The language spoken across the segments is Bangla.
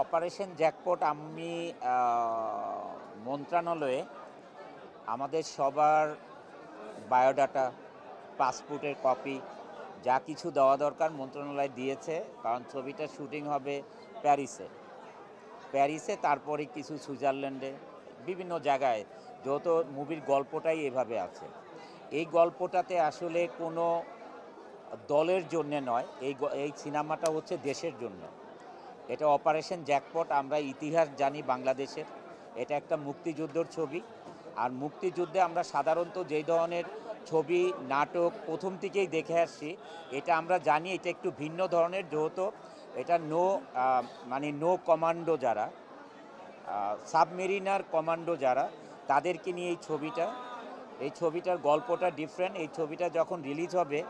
অপারেশন জ্যাকপট আমি মন্ত্রণালয়ে আমাদের সবার বায়োডাটা, পাসপোর্টের কপি যা কিছু দেওয়া দরকার মন্ত্রণালয় দিয়েছে। কারণ ছবিটা শুটিং হবে প্যারিসে, তারপরে কিছু সুইজারল্যান্ডে, বিভিন্ন জায়গায়, যত মুভির গল্পটাই এভাবে আছে। এই গল্পটাতে আসলে কোনো দলের জন্যে নয়, এই সিনেমাটা হচ্ছে দেশের জন্য। এটা অপারেশন জ্যাকপট। আমরা ইতিহাস জানি বাংলাদেশের, এটা একটা মুক্তিযুদ্ধের ছবি। আর মুক্তিযুদ্ধে আমরা সাধারণত যেই ধরনের ছবি নাটক প্রথম থেকেই দেখে আসছি, এটা আমরা জানি এটা একটু ভিন্ন ধরনের, যেহেতু এটা নো কমান্ডো যারা, সাবমেরিনার কমান্ডো যারা, তাদেরকে নিয়ে এই ছবিটার গল্পটা ডিফারেন্ট। এই ছবিটা যখন রিলিজ হবে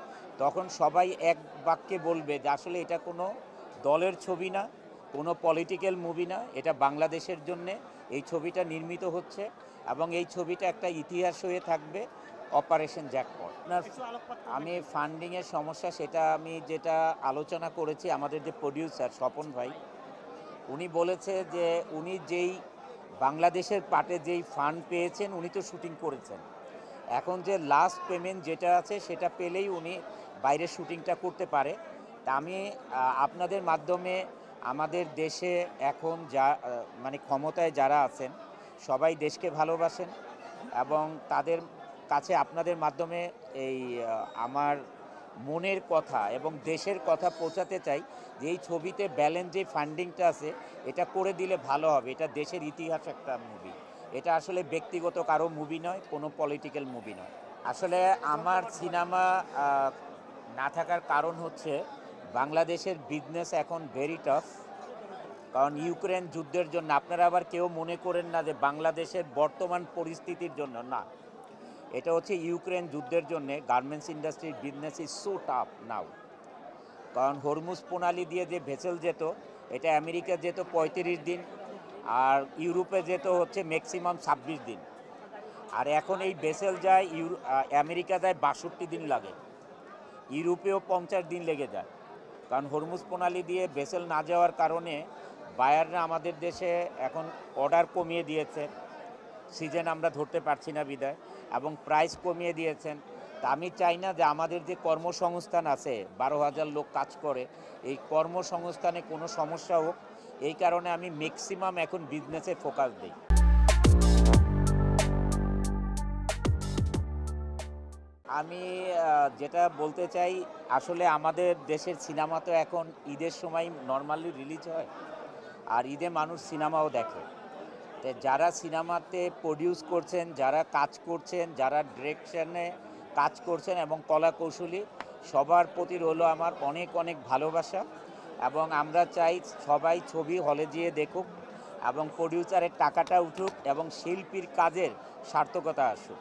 তখন সবাই এক বাক্যে বলবে যে আসলে এটা কোনো দলের ছবি না, কোনো পলিটিক্যাল মুভি না, এটা বাংলাদেশের জন্যে এই ছবিটা নির্মিত হচ্ছে এবং এই ছবিটা একটা ইতিহাস হয়ে থাকবে, অপারেশন জ্যাকপট। আমি ফান্ডিংয়ের সমস্যা, সেটা আমি যেটা আলোচনা করেছি, আমাদের যে প্রডিউসার স্বপন ভাই, উনি বলেছে যে উনি যেই বাংলাদেশের পার্টে যেই ফান্ড পেয়েছেন উনি তো শুটিং করেছেন, এখন যে লাস্ট পেমেন্ট যেটা আছে সেটা পেলেই উনি বাইরে শুটিংটা করতে পারে। তা আমি আপনাদের মাধ্যমে আমাদের দেশে এখন ক্ষমতায় যারা আছেন সবাই দেশকে ভালোবাসেন এবং তাদের কাছে আপনাদের মাধ্যমে এই আমার মনের কথা এবং দেশের কথা পৌঁছাতে চাই যে এই ছবিতে ব্যালেন্স যে ফান্ডিংটা আছে এটা করে দিলে ভালো হবে। এটা দেশের ইতিহাস একটা মুভি, এটা আসলে ব্যক্তিগত কারো মুভি নয়, কোনো পলিটিক্যাল মুভি নয়। আসলে আমার সিনেমা না থাকার কারণ হচ্ছে বাংলাদেশের বিজনেস এখন ভেরি টাফ। কারণ ইউক্রেন যুদ্ধের জন্য, আপনারা আবার কেউ মনে করেন না যে বাংলাদেশের বর্তমান পরিস্থিতির জন্য, না, এটা হচ্ছে ইউক্রেন যুদ্ধের জন্য গার্মেন্টস ইন্ডাস্ট্রির বিজনেস ইজ সো টাফ নাও। কারণ হরমুজ প্রণালী দিয়ে যে ভেসেল যেত, এটা আমেরিকা যেত 35 দিন, আর ইউরোপে যেত হচ্ছে ম্যাক্সিমাম 26 দিন। আর এখন এই ভেসেল যায় আমেরিকা যায় 62 দিন লাগে, ইউরোপেও 50 দিন লেগে যায়। কারণ হরমুজ প্রণালী দিয়ে ভেসেল না যাওয়ার কারণে বায়াররা আমাদের দেশে এখন অর্ডার কমিয়ে দিয়েছে, সিজন আমরা ধরতে পারছি না বিদায়, এবং প্রাইস কমিয়ে দিয়েছেন। তা আমি চাই না যে আমাদের যে কর্মসংস্থান আছে, 12,000 লোক কাজ করে, এই কর্মসংস্থানে কোনো সমস্যা হোক, এই কারণে আমি ম্যাক্সিমাম এখন বিজনেসে ফোকাস দিই। আমি যেটা বলতে চাই, আসলে আমাদের দেশের সিনেমা তো এখন ঈদের সময় নর্মালি রিলিজ হয়, আর ঈদে মানুষ সিনেমাও দেখে। তো যারা সিনেমাতে প্রডিউস করছেন, যারা কাজ করছেন, যারা ডিরেকশনে কাজ করছেন এবং কলা কৌশলী, সবার প্রতি রইল আমার অনেক অনেক ভালোবাসা এবং আমরা চাই সবাই ছবি হলে যেয়ে দেখুক এবং প্রডিউসারের টাকাটা উঠুক এবং শিল্পীর কাজের সার্থকতা আসুক।